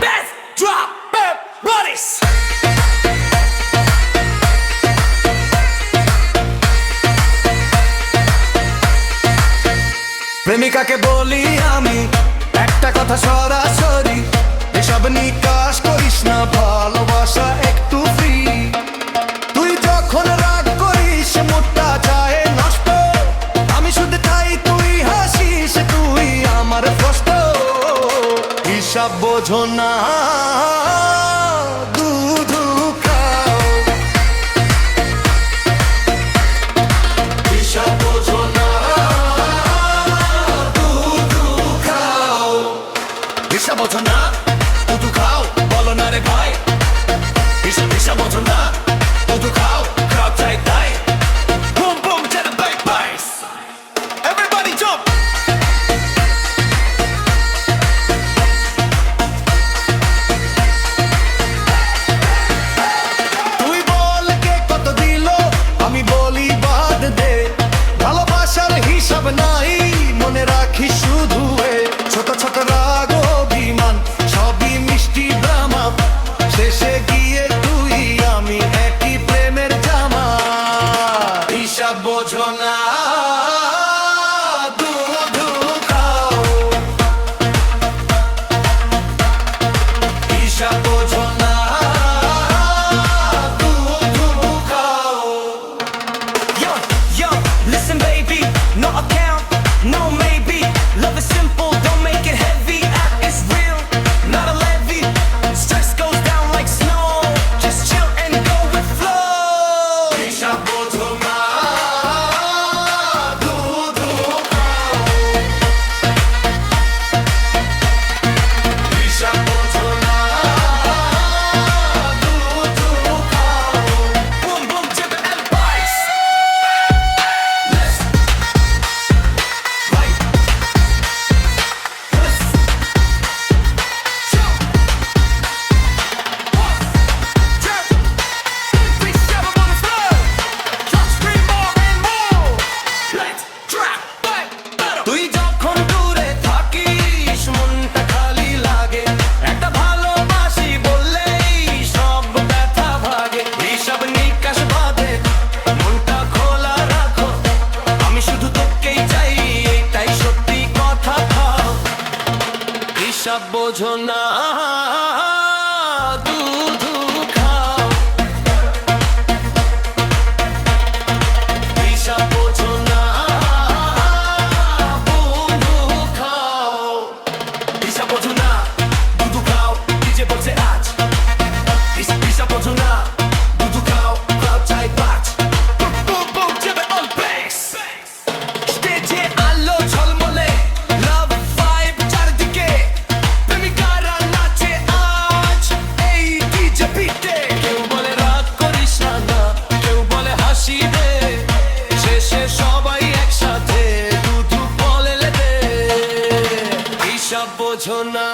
Let's drop it, buddies. প্রেমিকাকে বলি আমি একটা কথা সরাসরি, এসব নিকাশ করিস না, ভালোবাসা একটু ফ্রি। তুই যখন রাগ করিস মুডটা যায় নষ্ট, আমি শুধু চাই তুই হাসিস, তুই আমার কষ্ট। হিসাব বোঝো না, দুধ খাও। হিসাব বোঝো না, হিসাব বোঝো না, দুধু খাও, বলো না রে ভাই। হিসাব বোঝো না, দুধু খাও, খাও চাই তাই। Boom boom to the bass, everybody jump. তুই বল কে কত দিল, আমি বলি বাদ দে। ভালোবাসার হিসাব নাই, মনে রাখিস শুধু ছোট ছোট রাগ অভিমান, সবই মিষ্টি ড্রামা। শেষে গিয়ে তুই আমি একই প্রেমের জামা। হিসাব বোঝো না, দুধু খাও। হিসাব বোঝো না, দুধু খাও। Yo, yo, listen baby, no account, no maybe. Love is simple, don't make it heavy. Act is real, not a levy. Stress goes down like snow, just chill and go with flow. হিসাব বোঝো না, দুধু খাও। হিসাব বোঝো না, দুধু খাও। Boom boom to the bass. Left, right, twist, jump. 1, 2, 3, 7 on the floor. Drop, scream more and more. Let's drop it better. তুই যখন দূরে থাকিস মনটা খালি লাগে, একটা ভালোবাসি বললেই সব ব্যথা ভাগে। হিসাব নিকাশ বাদে মনটা খোলা রাখো, আমি শুধু তোকেই চাই, এটাই সত্যি কথা খাও। হিসাব বোঝো না, দুধু খাও। হিসাব বোঝো না, বন্ধু খাও। হিসাব বোঝো না, দুধু খাও, ডিজে বলছে আজ। হিসাব বোঝো না, দুধু খাও, খাও চাই পাঁচ। Boom boom boom to the bass. Stage আলো ঝলমলে, love vibe চারদিকে। প্রেমিকারা নাচে আজ এই DJ beat-এ। কেউ বলে রাগ করিস না, কেউ বলে হাসি দে, শেষে সবাই একসাথে দুধু বলে দে। হিসাব বোঝো না।